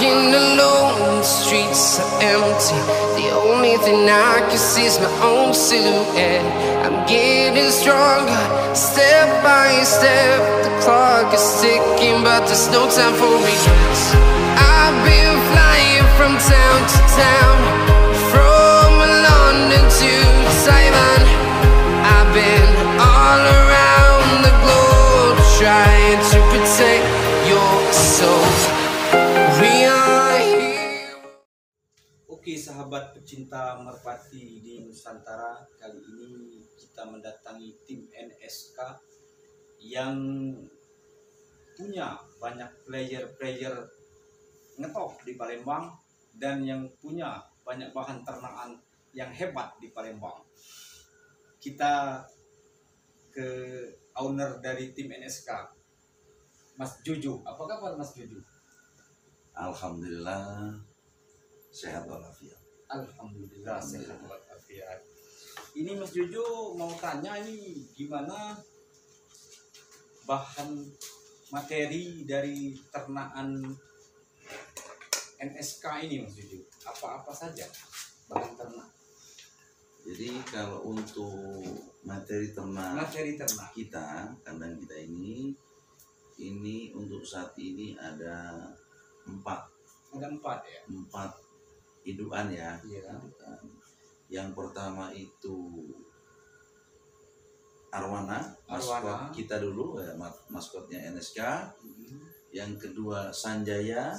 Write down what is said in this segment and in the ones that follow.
walking alone, the streets are empty. The only thing I can see is my own silhouette. I'm getting stronger, step by step. The clock is ticking, but there's no time for regrets. I've been flying from town to town, from London to Taiwan. I've been all around the globe, trying to protect your soul. We are here. Oke sahabat pecinta merpati di Nusantara, kali ini kita mendatangi tim NSK yang punya banyak player ngetop di Palembang dan yang punya banyak bahan ternakan yang hebat di Palembang. Kita ke owner dari tim NSK, Mas Juju. Apa kabar Mas Juju? Alhamdulillah sehat walafiat. Alhamdulillah sehat walafiat. Ini Mas Juju mau tanya, ini gimana bahan materi dari ternakan NSK ini Mas Juju? Apa-apa saja bahan ternak? Jadi kalau untuk materi ternak kita, kandang kita ini untuk saat ini ada 4 ya? 4 indukan ya. Iya. Yang pertama itu Arwana, maskot kita dulu ya, maskotnya NSK. Yang kedua Sanjaya,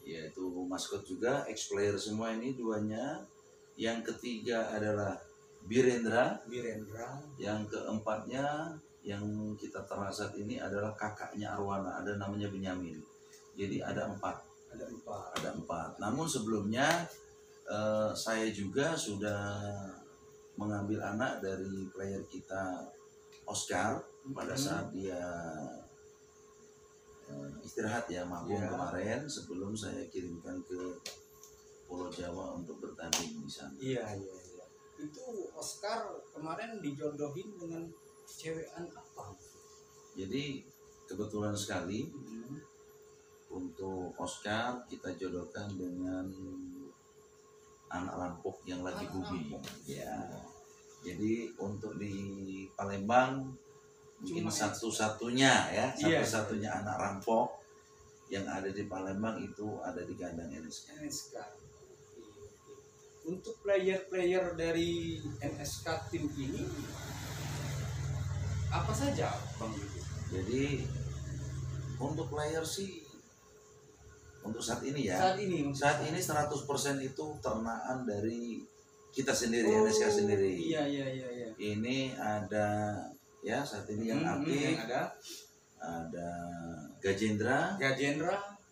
yaitu maskot juga, ex-player semua ini duanya. Yang ketiga adalah Birendra. Yang keempatnya yang kita ternak saat ini adalah kakaknya Arwana, ada namanya Benyamin. Jadi ada 4. Namun sebelumnya saya juga sudah mengambil anak dari player kita Oscar pada saat dia istirahat ya, mabung kemarin, sebelum saya kirimkan ke Pulau Jawa untuk bertanding di sana. Iya. Itu Oscar kemarin dijodohin dengan cewekan apa? Jadi kebetulan sekali untuk Oscar kita jodohkan dengan anak rampok yang lagi booming. Ya. Jadi untuk di Palembang mungkin satu-satunya anak rampok yang ada di Palembang itu ada di kandang NSK. Untuk player dari NSK tim ini apa saja Bang Yudo? Jadi untuk player sih untuk saat ini 100% itu ternakan dari kita sendiri, NSK sendiri. Iya. Ini ada ya saat ini yang aktif, ada Gajendra,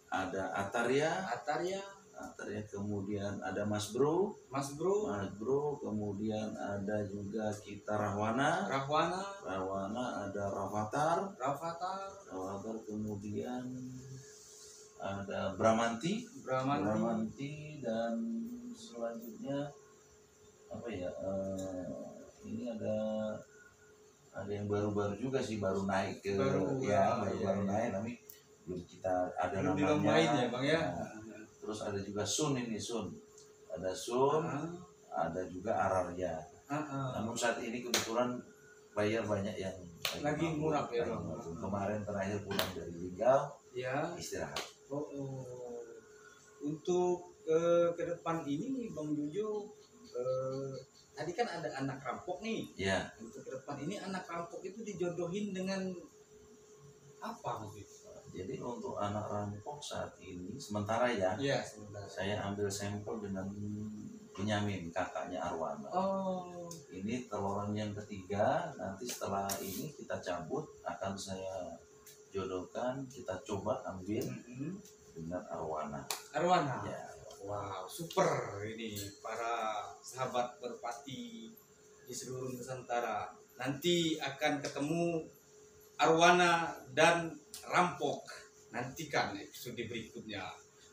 ada Ataria, kemudian ada Mas Bro, kemudian ada juga kita Rahwana, ada Rafathar, kemudian ada Bramanti, dan selanjutnya apa ya? Ini ada yang baru juga sih, baru naik ke baru naik, tapi belum kita ada namanya ya Bang ya. Terus ada juga Sun, ada juga Ararya. Namun saat ini kebetulan player banyak yang lagi murah ya Bang. Kemarin terakhir pulang dari Ringgal istirahat. Untuk ke depan ini Bang Juju, tadi kan ada anak rampok nih. Ya. Untuk ke depan ini anak rampok itu dijodohin dengan apa gitu? Jadi untuk anak rampok saat ini sementara saya ambil sampel dengan Benyamin, kakaknya Arwana. Ini teloran yang ketiga. Nanti setelah ini kita cabut, akan saya jodohkan, kita coba ambil dengan Arwana. Ya. Wow, super ini para sahabat merpati di seluruh Nusantara. Nanti akan ketemu Arwana dan rampok. Nantikan episode berikutnya.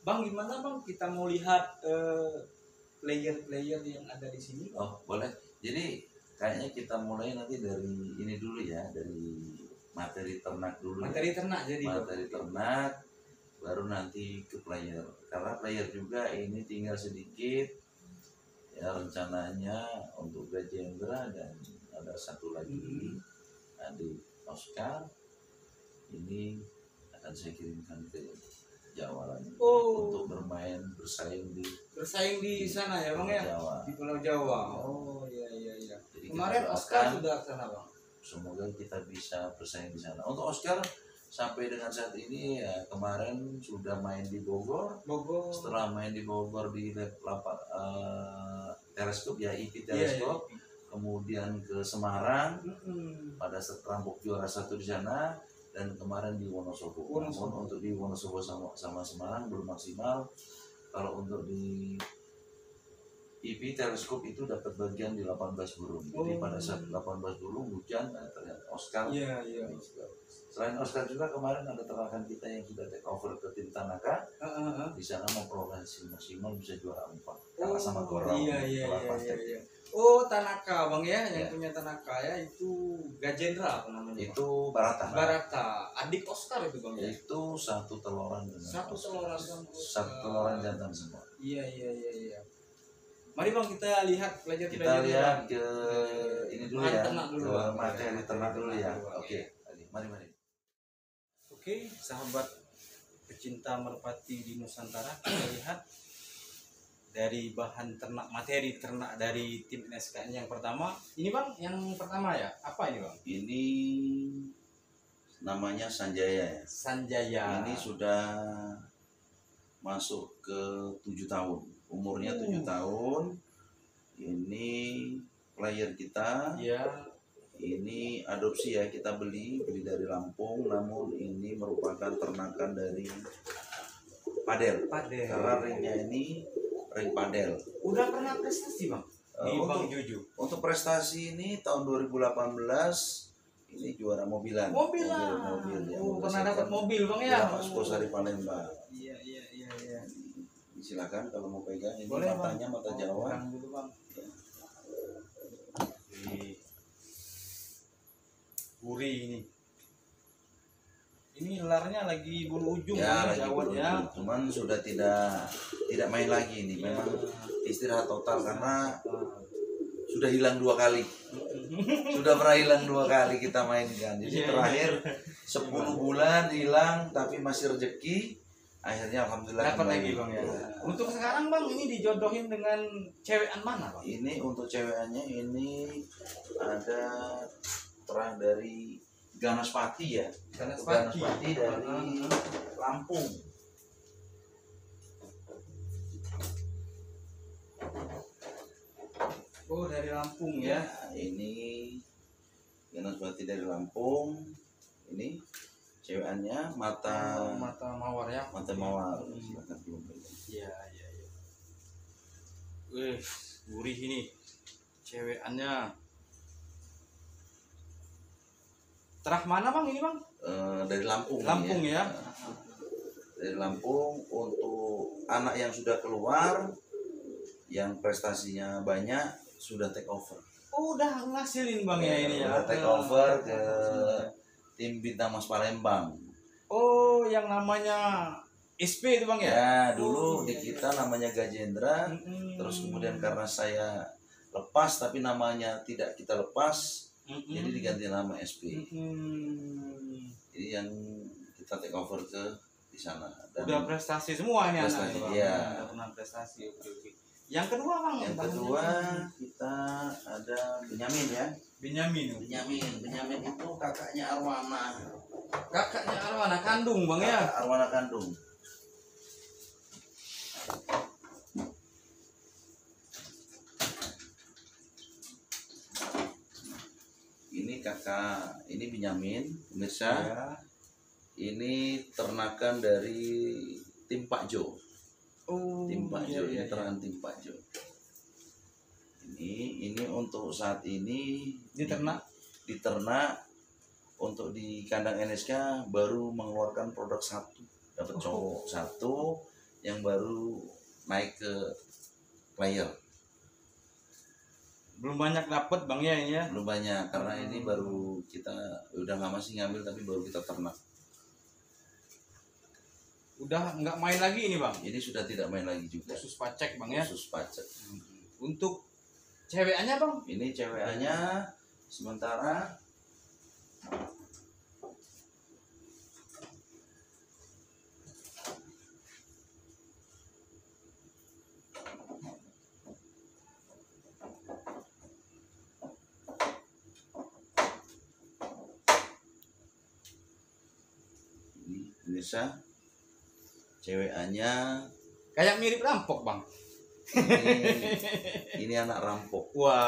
Bang, gimana Bang? Kita mau lihat player-player yang ada di sini. Oh, boleh. Jadi kayaknya kita mulai nanti dari ini dulu ya, dari materi ternak dulu. Materi ternak jadi. Materi ternak. baru nanti ke player. Karena player juga ini tinggal sedikit ya, rencananya untuk Gajendra dan ada satu lagi adik Oscar ini akan saya kirimkan ke Jawa lagi untuk bersaing di sana ya Bang ya, Jawa. di Pulau Jawa. Oh iya. Jadi kemarin Oscar sudah ke sana Bang. Semoga kita bisa bersaing di sana. Untuk Oscar sampai dengan saat ini ya, kemarin sudah main di Bogor. Setelah main di Bogor di teleskop ya, IP teleskop. Iya. Kemudian ke Semarang pada rampok juara 1 di sana, dan kemarin di Wonosobo. Namun untuk di Wonosobo sama Semarang belum maksimal. Kalau untuk di IP teleskop itu dapat bagian di 18 burung. Jadi pada saat 18 burung hujan, ternyata Oscar. Iya. Selain Oscar juga kemarin ada ternakan kita yang sudah take over ke tim Tanaka. Di sana memperoleh maksimal bisa juara 4. Kalah sama Gorong. Iya. Oh, Tanaka Bang ya, yang punya Tanaka ya, itu Gajendra apa namanya? Itu Barata. Adik Oscar itu Bang ya? Itu satu teloran jantan semua. Iya. Mari Bang kita lihat pelajar. Kita lihat ke ini dulu ya. Materi ternak dulu ya. Oke. Mari. Oke, sahabat pecinta merpati di Nusantara, kita lihat dari bahan ternak, materi ternak dari tim NSK yang pertama. Ini Bang, yang pertama ya. Apa ini Bang? Ini namanya Sanjaya ya. Sanjaya. Ini sudah masuk ke 7 tahun. Umurnya 7 tahun. Ini player kita. Iya. Ini adopsi ya, kita beli dari Lampung, namun ini merupakan ternakan dari padel. Karena ringnya ini ring padel. Udah pernah prestasi Bang? Di Bang Juju. Untuk prestasi ini tahun 2018 ini juara mobilan. Mobil ya. Pernah dapat mobil Bang ya? Pak Sposari Palembang. Iya. Silakan kalau mau pegang. Ini boleh, matanya mata Jawa. Gitu, Bang. Ya. Gurih ini lelarnya lagi bulu ujung ya, lagi bulu ujung. Cuman sudah tidak main lagi ini. Memang istirahat total karena sudah hilang 2 kali. Sudah pernah hilang 2 kali kita mainkan. Jadi terakhir 10 bulan hilang tapi masih rezeki. Akhirnya alhamdulillah dapat lagi Bang ya. Untuk sekarang Bang ini dijodohin dengan cewekan mana Bang? Ini untuk cewekannya ini ada terah dari Ganaspati ya. Ganaspati dari Lampung. Oh, dari Lampung ya. Ini Ganaspati dari Lampung. Ini cewekannya mata mawar ya. Mata mawar. Silakan belum. Iya. Gurih ini. Cewekannya. Terah mana Bang ini Bang? Dari Lampung. Lampung ya. Dari Lampung. Untuk anak yang sudah keluar, yang prestasinya banyak, sudah take over. Oh, udah ngasilin Bang ya ini ya. Udah take over ke tim Bintang Mas Palembang. Oh, yang namanya SP itu Bang ya? Ya, dulu di kita namanya Gajendra. Terus kemudian karena saya lepas tapi namanya tidak kita lepas. Jadi diganti nama SP. Jadi yang kita take over ke di sana. Dan udah prestasi semua ini anak. Iya. Udah pernah prestasi. Oke. Yang kedua Bang. Yang kedua kita ada Benyamin ya. Benyamin itu kakaknya Arwana. Kakaknya Arwana kandung Bang ya. Arwana kandung. Ini kakak, ini Benyamin, pemirsa. Ya. Ini ternakan dari tim Pak Jo. Oh, tim Pak Jo, ini ternakan tim Pak Jo. Ini untuk saat ini diternak untuk di kandang NSK baru mengeluarkan produk 1, dapat cowok 1 yang baru naik ke player. Belum banyak dapat Bang ya ini ya? Belum banyak karena ini baru kita udah lama sih ngambil tapi baru kita ternak. Udah nggak main lagi ini bang? Ini sudah tidak main lagi juga. Khusus pacek bang ya? Khusus pacek. Untuk cewekannya bang? Ini cewekannya sementara bisa cewekannya kayak mirip rampok bang. Ini anak rampok. Wow, ya.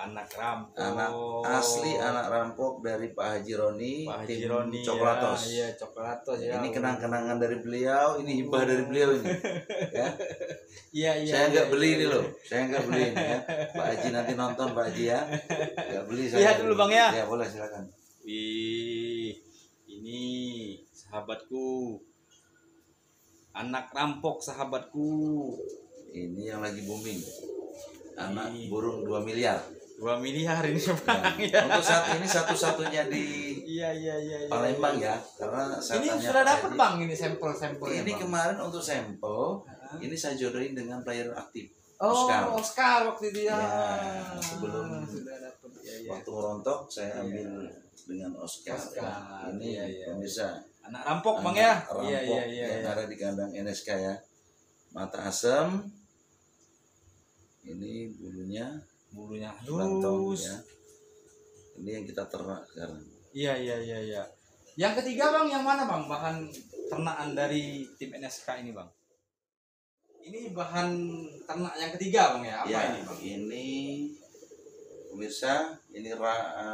Anak rampok. Anak asli anak rampok dari Pak Haji Roni, Pak Haji tim Roni, Coklatos. Ya, iya, Coklatos ya. Ini kenang-kenangan dari beliau, ini hibah dari beliau ini. Ya. Iya, iya. Saya nggak iya, beli iya, ini loh. Saya nggak beli ini ya. Pak Haji nanti nonton Pak Haji ya. Nggak beli saya. Lihat dulu Bang ya. Ya, boleh silakan. Wih, ini sahabatku. Anak rampok sahabatku. Ini yang lagi booming. Anak burung 2 miliar. 2 miliar ini Bang ya. Untuk saat ini satu-satunya di iya. Palembang ya. Karena saya ini sudah dapat Bang ini sampel-sampel. Ini kemarin untuk sampel, ini saya jodohin dengan player aktif. Oh, Oscar waktu itu ya. Sebelum sudah dapat ya. Waktu rontok saya ambil dengan Oscar. Ini pemirsa. Anak rampok Bang ya. Rampok yang ada di kandang NSK ya. Mata asam. Ini bulunya halus ya. Ini yang kita ternak sekarang. Iya. Yang ketiga Bang yang mana Bang? Bahan ternakan dari tim NSK ini Bang. Ini bahan ternak yang ketiga Bang ya. Apa ya, ini Bang? Ini pemirsa, ini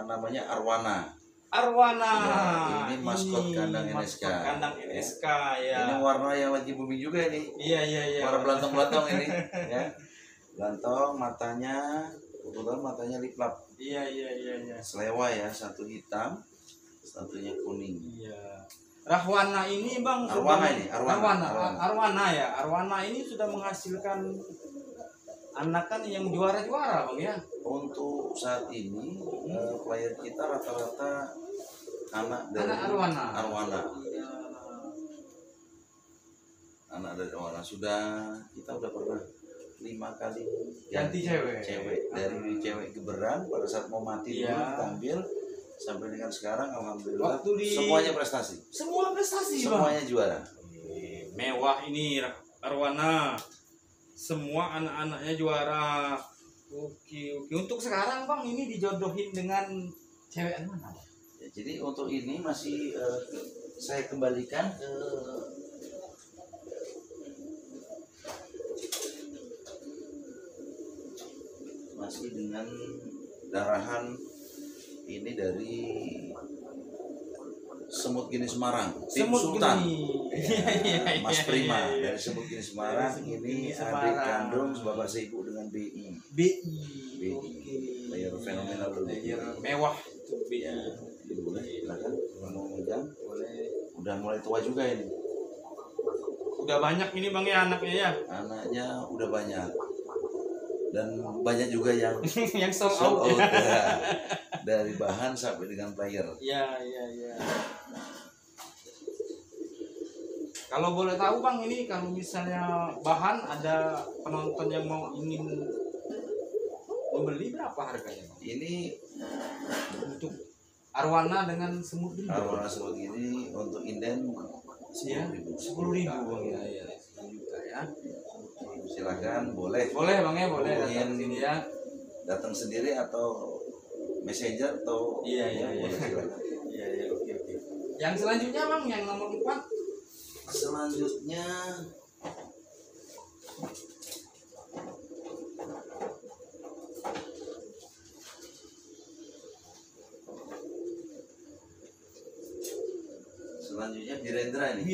namanya Arwana. Ya, ini maskot kandang NSK. Kandang NSK ya. Ini warna yang lagi booming juga ini. Iya. Warna belantong-belantong ini ya. Belantong, matanya kebetulan matanya liplap. Iya. Selewa ya, satu hitam, satunya kuning. Iya. Rahwana ini Bang. Arwana ya. Arwana ini sudah menghasilkan anakan yang juara-juara Bang ya. Untuk saat ini player kita rata-rata anak dari Arwana. Iya. Anak dari Arwana kita udah pernah 5 kali ganti cewek dari cewek geberan pada saat mau mati dulu kita ambil sampai dengan sekarang alhamdulillah semuanya prestasi. Semuanya juara. Mewah ini Arwana. Semua anak-anaknya juara. Oke. Untuk sekarang Bang ini dijodohin dengan cewek mana? Ya, jadi untuk ini masih saya kembalikan ke masih dengan darahan ini dari Semut Gini Semarang, tim Sultan. Iya. Mas Prima dari Semut Gini Semarang. Ini adik kandung bapak seibu dengan BI. Player fenomenal dulu. Mewah itu BI. Ya, boleh silakan mau megang. Boleh. Udah mulai tua juga ini. Udah banyak ini Bang ya anaknya ya. Anaknya udah banyak. Dan banyak juga yang yang sold out ya. Dari bahan sampai dengan player. Iya. Kalau boleh tahu Bang ini kalau misalnya bahan ada penonton yang ingin membeli berapa harganya Bang? Ini untuk Arwana dengan semut ini. Arwana semut ini untuk inden 10.000 Bang ya. 10 juta ya. Silakan boleh Bang ya, boleh datang sini ya. Datang sendiri atau messenger atau iya. Boleh silakan. Iya, oke. Yang selanjutnya Bang yang nomor 4. Selanjutnya Birendra ini.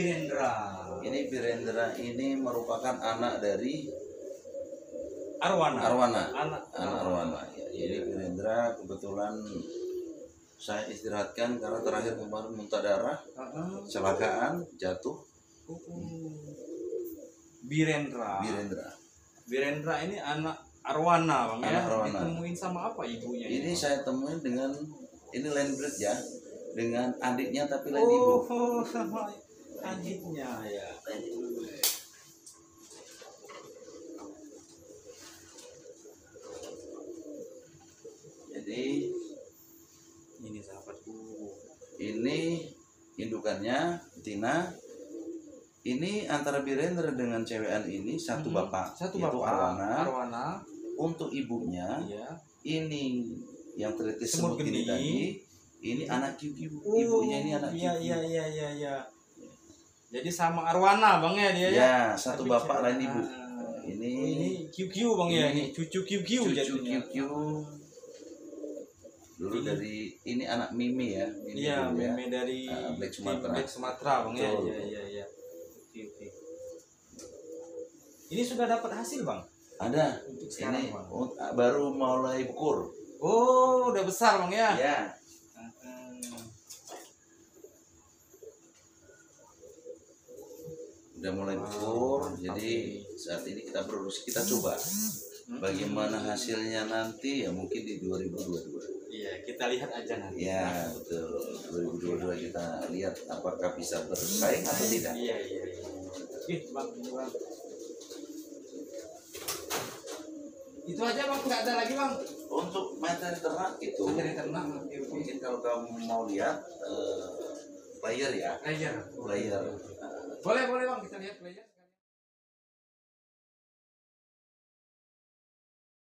Ini Birendra ini merupakan anak dari Arwana. Anak Arwana. Ya, jadi Birendra kebetulan saya istirahatkan karena terakhir kemarin muntah darah, kecelakaan, jatuh. Birendra ini anak Arwana Bang ya. Ditemuin sama apa ibunya? Ini saya temuin dengan ini land breed ya, dengan adiknya tapi lain ibu. Adiknya ya. Jadi ini sahabatku. Ini indukannya Tina. Ini antara Birendra dengan cewekan ini satu bapak, Satu yaitu bapak. Arwana. Untuk ibunya, Iya. ini yang terlitis Semut semut ini gendi. tadi. Ini anak Kiu. Ibunya ini anak Kiu. Iya. Jadi sama Arwana bang ya dia ya. Ya, satu Tapi bapak cewek. lain ibu. Ini QQ bang ya, ini cucu QQ cucu jadinya. Kiu. Dulu dari ini anak Mimi ya. Iya, dulu ya. meme dari Black Sumatera. Black Sumatera bang ya. Betul. Iya. Oke. Ini sudah dapat hasil bang? Ada. Untuk sekarang, Ini Bang. baru mulai bukur. Oh, udah besar bang ya? Ya. Udah mulai bukur. Jadi saat ini kita produksi, kita coba bagaimana hasilnya nanti, ya mungkin di 2022. Iya, kita lihat aja nanti. Ya, betul. 2022 kita lihat apakah bisa bersaing atau tidak. Iya. Bang, ini bang. Itu aja bang, nggak ada lagi bang. Untuk materi ternak itu, Materi ternak. mungkin kalau kamu mau lihat player ya, Player. player. Boleh bang, kita lihat player.